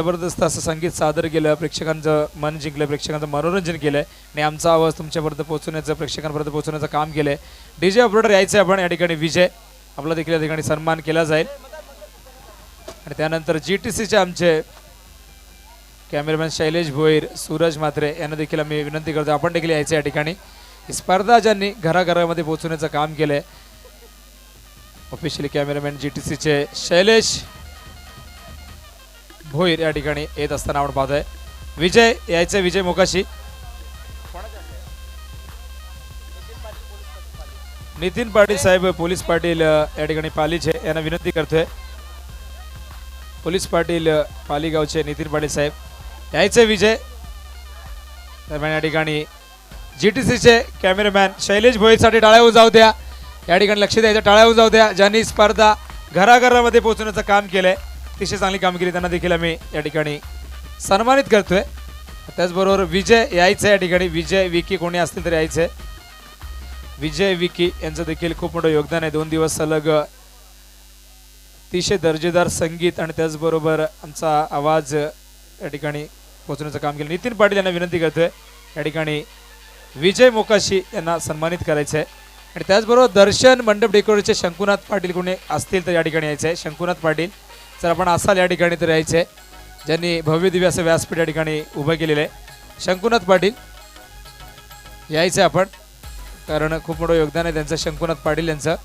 जबरदस्त असं संगीत सादर केलं, प्रेक्षकांचं मन जिंकलं, प्रेक्षकांचं मनोरंजन केलंय आणि आमचा आवाज तुमच्यापर्यंत पोहोचवण्याचं, प्रेक्षकांपर्यंत पोहोचवण्याचं काम केलंय. डीजे ऑपरेटर यायचे आपण या ठिकाणी विजय, आपला देखील या ठिकाणी सन्मान केला जाईल. आणि त्यानंतर GTCचे आमचे कॅमेरामॅन शैलेश भोईर, सूरज म्हात्रे यांना देखील आम्ही विनंती करतो आपण देखील यायचं या ठिकाणी. ही स्पर्धा ज्यांनी घराघरामध्ये पोहोचवण्याचं काम केलंय, ऑफिशियली कॅमेरामॅन GTCचे शैलेश भोईर या ठिकाणी येत असताना आपण पाहतोय. विजय यायचे, विजय मोकाशी. नितीन पाटील साहेब, पोलीस पाटील या ठिकाणी पालीचे, यांना विनंती करतोय. पोलीस पाटील पालीगावचे नितीन पाटील साहेब यायचे विजय. दरम्यान या ठिकाणी GTCचे कॅमेरामॅन शैलेश भोईरसाठी टाळ्या होऊन जाऊ द्या, या ठिकाणी लक्ष द्यायचं, टाळ्या होऊन जाऊ द्या. ज्यांनी स्पर्धा घराघरामध्ये पोहोचवण्याचं काम केलंय, अतिशय चांगली कामगिरी त्यांना देखील आम्ही या ठिकाणी सन्मानित करतोय. त्याचबरोबर विजय यायचं या ठिकाणी, विजय विकी कोणी असतील तर यायचं. विजय विकी यांचं देखील खूप मोठं योगदान आहे. 2 दिवस सलग अतिशय दर्जेदार संगीत आणि त्याचबरोबर आमचा आवाज या ठिकाणी पोहोचवण्याचं काम केलं. नितीन पाटील यांना विनंती करतोय या ठिकाणी विजय मोकाशी यांना सन्मानित करायचं आहे. आणि त्याचबरोबर दर्शन मंडप डेकोरेटरचे शंकुनाथ पाटील कोणी असतील तर या ठिकाणी यायचं आहे. शंकुनाथ पाटील जर आपण असाल या ठिकाणी तर यायचं आहे, ज्यांनी भव्य दिव्य असं व्यासपीठ या ठिकाणी उभं केलेलं आहे. शंकुनाथ पाटील यायचं आपण, कारण खूप मोठं योगदान आहे त्यांचं, शंकुनाथ पाटील यांचं.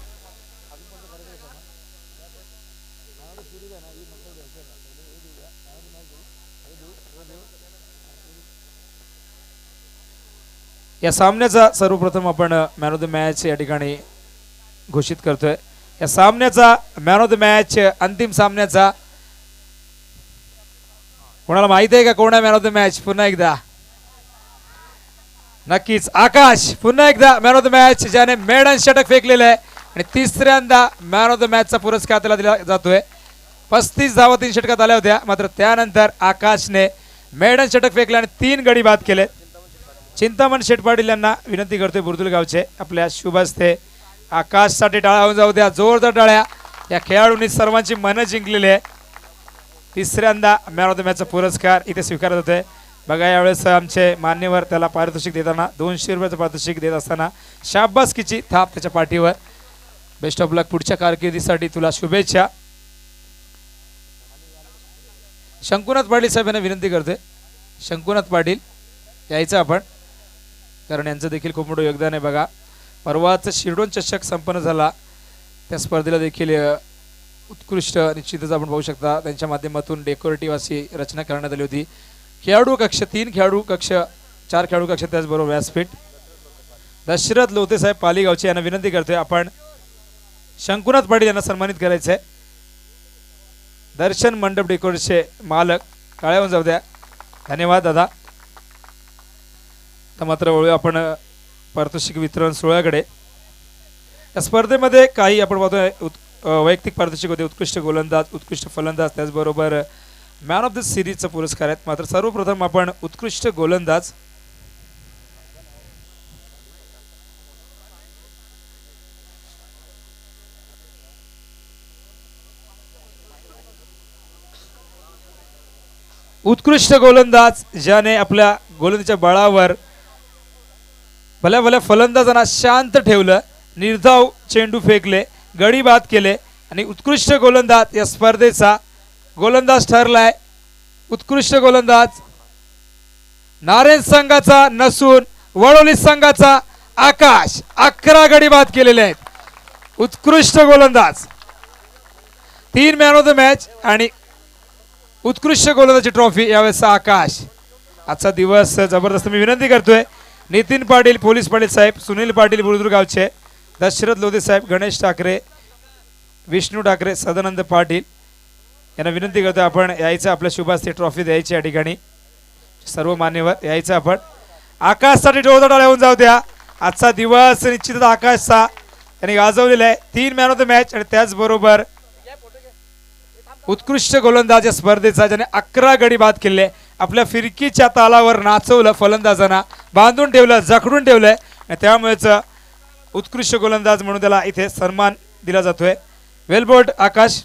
या सामन्याचा सर्वप्रथम आपण मॅन ऑफ द मॅच या ठिकाणी घोषित करतोय. या सामन्याचा मॅन ऑफ द मॅच, अंतिम सामन्याचा कोणाला माहित आहे का कोण आहे मॅन ऑफ द मॅच? पुन्हा एकदा नक्कीच आकाश, पुन्हा एकदा मॅन ऑफ द मॅच, ज्याने मेडन षटक फेकलेलं आहे आणि तिसऱ्यांदा मॅन ऑफ द मॅचचा पुरस्कार त्याला दिला जातोय. 35 धावा 3 षटकात आल्या होत्या, मात्र त्यानंतर आकाशने मेडन षटक फेकले आणि 3 गडी बाद केले. चिंतामण शेठ पाटील यांना विनंती करतोय बुर्दुल गावचे, आपल्या शुभ हस्ते आकाशसाठी टाळ्या होऊन जाऊ द्या, जोरदार टाळ्या. या खेळाडूंनी सर्वांची मनं जिंकलेली आहे. तिसऱ्यांदा मॅन ऑफ द मॅचचा पुरस्कार इथे स्वीकारत होते. बघा यावेळेस आमचे मान्यवर त्याला पारितोषिक देताना 200 रुपयाचं पारितोषिक देत असताना शाबासकीची थाप त्याच्या पाठीवर. बेस्ट ऑफ लक, पुढच्या कारकिर्दीसाठी तुला शुभेच्छा. शंकुनाथ पाटील साहेब यांना विनंती करतोय, शंकुनाथ पाटील यायचं आपण, कारण यांचं देखील खूप मोठं योगदान आहे. बघा परवाच शिरडोन चषक संपन्न झाला, त्या स्पर्धेला देखील उत्कृष्ट निश्चितच आपण पाहू शकता त्यांच्या माध्यमातून डेकोरेटिव्ह अशी रचना करण्यात आली होती. खेळाडू कक्ष 3 खेळाडू कक्ष 4 खेळाडू कक्ष, त्याचबरोबर व्यासपीठ. दशरथ लोते साहेब पालीगावचे यांना विनंती करतोय आपण शंकुनाथ पाटील यांना सन्मानित करायचं आहे. दर्शन मंडप डेकोरेटरचे मालक, टाळ्या होऊन जाऊ द्या. धन्यवाद दादा. तर मात्र वळूया आपण पारितोषिक वितरण सोहळ्याकडे. या स्पर्धेमध्ये काही आपण पाहतोय वैयक्तिक पारितोषिक होते, उत्कृष्ट गोलंदाज, उत्कृष्ट फलंदाज, त्याचबरोबर मॅन ऑफ द सिरीजचा पुरस्कार आहेत. मात्र सर्वप्रथम आपण उत्कृष्ट गोलंदाज ज्याने आपल्या गोलंदाजीच्या बळावर भल्या भल्या फलंदाजांना शांत ठेवलं, निर्धाव चेंडू फेकले, गडी बाद केले आणि उत्कृष्ट गोलंदाज या स्पर्धेचा गोलंदाज ठरलाय. उत्कृष्ट गोलंदाज नारायण संघाचा नसून वडोली संघाचा आकाश, 11 गडी बाद केलेले आहेत. उत्कृष्ट गोलंदाज, 3 मॅन ऑफ द मॅच आणि उत्कृष्ट गोलंदाजी ट्रॉफी यावेळेसचा आकाश. आजचा दिवस जबरदस्त. मी विनंती करतोय नितीन पाटील पोलीस पाटील साहेब, सुनील पाटील बुर्दुल गावचे, दशरथ लोधे साहेब, गणेश ठाकरे, विष्णू ठाकरे, सदानंद पाटील यांना विनंती करतोय आपण यायचं, आपल्या शुभास्ते ट्रॉफी द्यायची या ठिकाणी. सर्व मान्यवर यायचं आपण. आकाशसाठी जोरदार टाळ्या होऊन जाऊ द्या. आजचा दिवस निश्चितच आकाशचा यांनी गाजवलेला आहे. 3 मॅन ऑफ द मॅच आणि त्याचबरोबर उत्कृष्ट गोलंदाज या स्पर्धेचा, ज्याने 11 गडी बाद केले. आपल्या फिरकीच्या तालावर नाचवलं, फलंदाजांना बांधून ठेवलं, जखडून ठेवलंय आणि त्यामुळेच उत्कृष्ट गोलंदाज म्हणून त्याला इथे सन्मान दिला जातोय. वेलबोर्ड आकाश.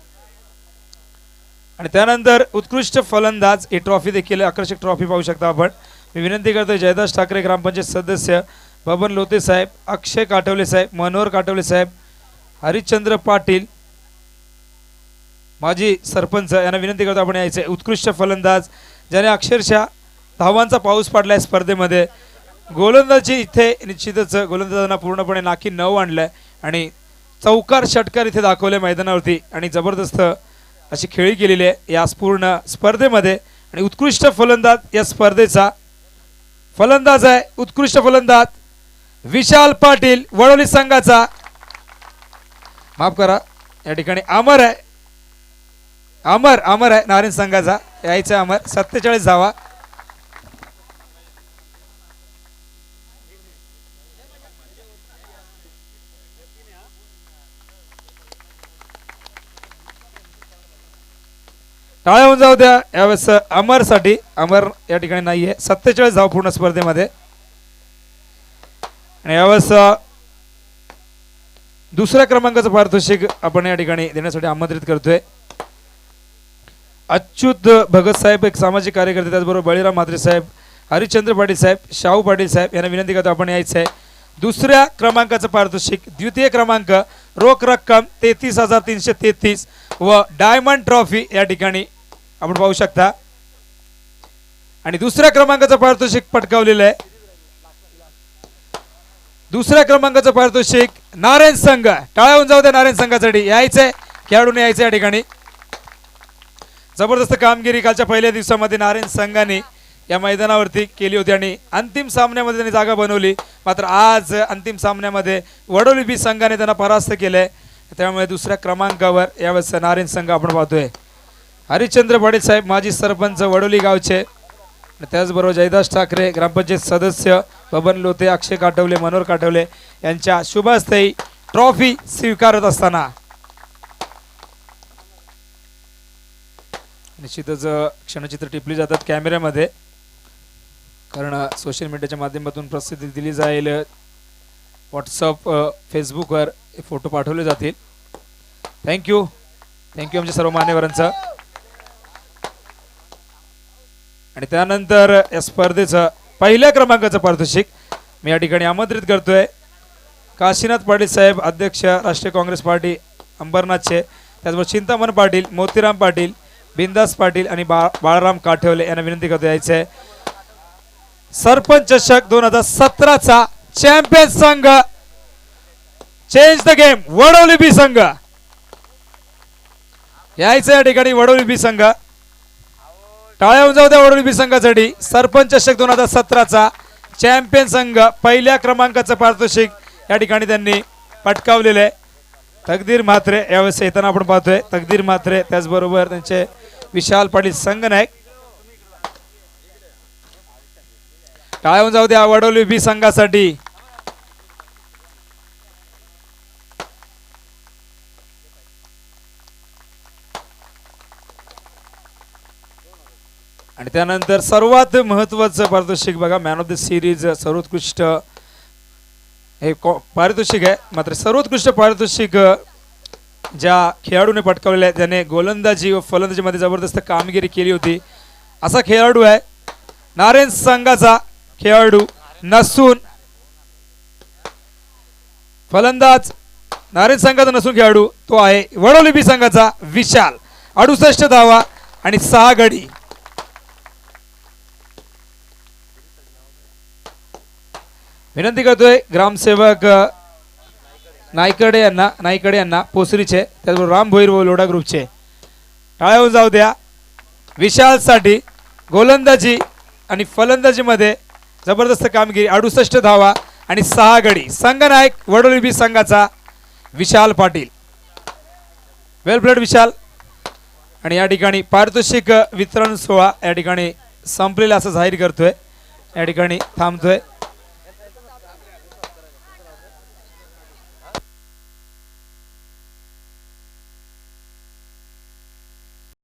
आणि त्यानंतर उत्कृष्ट फलंदाज ही ट्रॉफी देखील आकर्षक ट्रॉफी पाहू शकता आपण. मी विनंती करतो जयदास ठाकरे ग्रामपंचायत सदस्य, बबन लोते साहेब, अक्षय काटवले साहेब, मनोहर काटवले साहेब, हरिश्चंद्र पाटील माजी सरपंच यांना विनंती करतो आपण यायचे. उत्कृष्ट फलंदाज ज्याने अक्षरशः धावांचा पाऊस पाडलाय स्पर्धेमध्ये. गोलंदाजी इथे निश्चितच गोलंदाजांना पूर्णपणे नाकी नऊ आणलाय आणि चौकार षटकार इथे दाखवले मैदानावरती आणि जबरदस्त अशी खेळी केलेली आहे या पूर्ण स्पर्धेमध्ये. आणि उत्कृष्ट फलंदाज या स्पर्धेचा फलंदाज आहे उत्कृष्ट फलंदाज विशाल पाटील वडोली संघाचा, माफ करा या ठिकाणी अमर आहे, अमर आहे नारायण संघाचा, यायचं अमर. 47 धावा. टाळ्या होऊन जाऊ द्या यावेळेस अमर साठी. अमर या ठिकाणी नाहीये. 47 धाव पूर्ण स्पर्धेमध्ये. आणि यावेळेस दुसऱ्या क्रमांकाचं पारितोषिक आपण या ठिकाणी देण्यासाठी आमंत्रित करतोय. अच्युत भगत साहेब एक सामाजिक कार्यकर्ते, त्याचबरोबर बळीराम म्हात्रे साहेब, हरिश्चंद्र पाटील साहेब, शाहू पाटील साहेब यांना विनंती करतो आपण यायचं आहे. दुसऱ्या क्रमांकाचं पारितोषिक, द्वितीय क्रमांक, रोख रक्कम 33,333 व डायमंड ट्रॉफी या ठिकाणी आपण पाहू शकता. आणि दुसऱ्या क्रमांकाचं पारितोषिक पटकावलेलं आहे. दुसऱ्या क्रमांकाचं पारितोषिक नारायण संघ. टाळ्या होऊन जाऊ द्या नारायण संघासाठी. यायचंय खेळाडूने यायचं या ठिकाणी. जबरदस्त कामगिरी कालच्या पहिल्या दिवसामध्ये नारायण संघाने या मैदानावरती केली होती आणि अंतिम सामन्यामध्ये त्यांनी जागा बनवली. मात्र आज अंतिम सामन्यामध्ये वडोली बी संघाने त्यांना परास्त केलंय. त्यामुळे दुसऱ्या क्रमांकावर यावेळेस नारायण संघ आपण पाहतोय. हरिश्चंद्र पाटील साहेब माजी सरपंच वडोली गावचे, त्याचबरोबर जयदास ठाकरे ग्रामपंचायत सदस्य, बबन लोते, अक्षय काटवले, मनोहर काटवले यांच्या शुभ हस्ते ट्रॉफी स्वीकारत असताना निश्चितच क्षणचित्र टिपली जातात कॅमेऱ्यामध्ये, कारण सोशल मीडियाच्या माध्यमातून प्रसिद्धी दिली जाईल. व्हॉट्सअप फेसबुकवर फोटो पाठवले जातील. थँक्यू आमच्या सर्व मान्यवरांचा. आणि त्यानंतर या स्पर्धेचं पहिल्या क्रमांकाचं पारितोषिक मी या ठिकाणी आमंत्रित करतोय काशीनाथ पाटील साहेब, अध्यक्ष राष्ट्रीय काँग्रेस पार्टी अंबरनाथचे, त्याचबरोबर चिंतामण पाटील, मोतीराम पाटील, बिंदास पाटील आणि बाळाराम काठवले यांना विनंती करतो यायचं आहे. सरपंच चषक 2017चा चॅम्पियन संघ, चेंज द गेम, वडोली बी संघ यायचं या ठिकाणी. वडोली बी संघ टाळ्या होऊन जाऊ द्या वडोली बी संघासाठी. सरपंच चषक 2017चा चॅम्पियन संघ पहिल्या क्रमांकाचं पारितोषिक या ठिकाणी त्यांनी पटकावलेलं आहे. तकदीर म्हात्रे यावेळेस येताना आपण पाहतोय. तकदीर म्हात्रे, त्याचबरोबर त्यांचे विशाल पाटील संघनायक. टाळ्या होऊन जाऊ द्या वडोली बी संघासाठी. आणि त्यानंतर सर्वात महत्वाचं पारितोषिक बघा, मॅन ऑफ द सिरीज, सर्वोत्कृष्ट हे पारितोषिक आहे. मात्र सर्वोत्कृष्ट पारितोषिक ज्या खेळाडूने पटकावलेलं आहे, त्याने गोलंदाजी व फलंदाजीमध्ये जबरदस्त कामगिरी केली होती असा खेळाडू आहे. नारायण संघाचा खेळाडू नसून फलंदाज, नारायण संघाचा नसून खेळाडू तो आहे वडोली बी संघाचा विशाल. 68 धावा आणि 6 गडी. विनंती करतोय ग्रामसेवक नाईकडे यांना पोसरीचे, त्याचबरोबर राम भोईर व लोढा ग्रुपचे. टाळ्या होऊन जाऊ द्या विशालसाठी. गोलंदाजी आणि फलंदाजीमध्ये जबरदस्त कामगिरी, 68 धावा आणि 6 गडी. संघनायक वडोली बी संघाचा विशाल पाटील. वेल प्लेड विशाल. आणि या ठिकाणी पारितोषिक वितरण सोहळा या ठिकाणी संपलेला असं जाहीर करतोय, या ठिकाणी थांबतोय.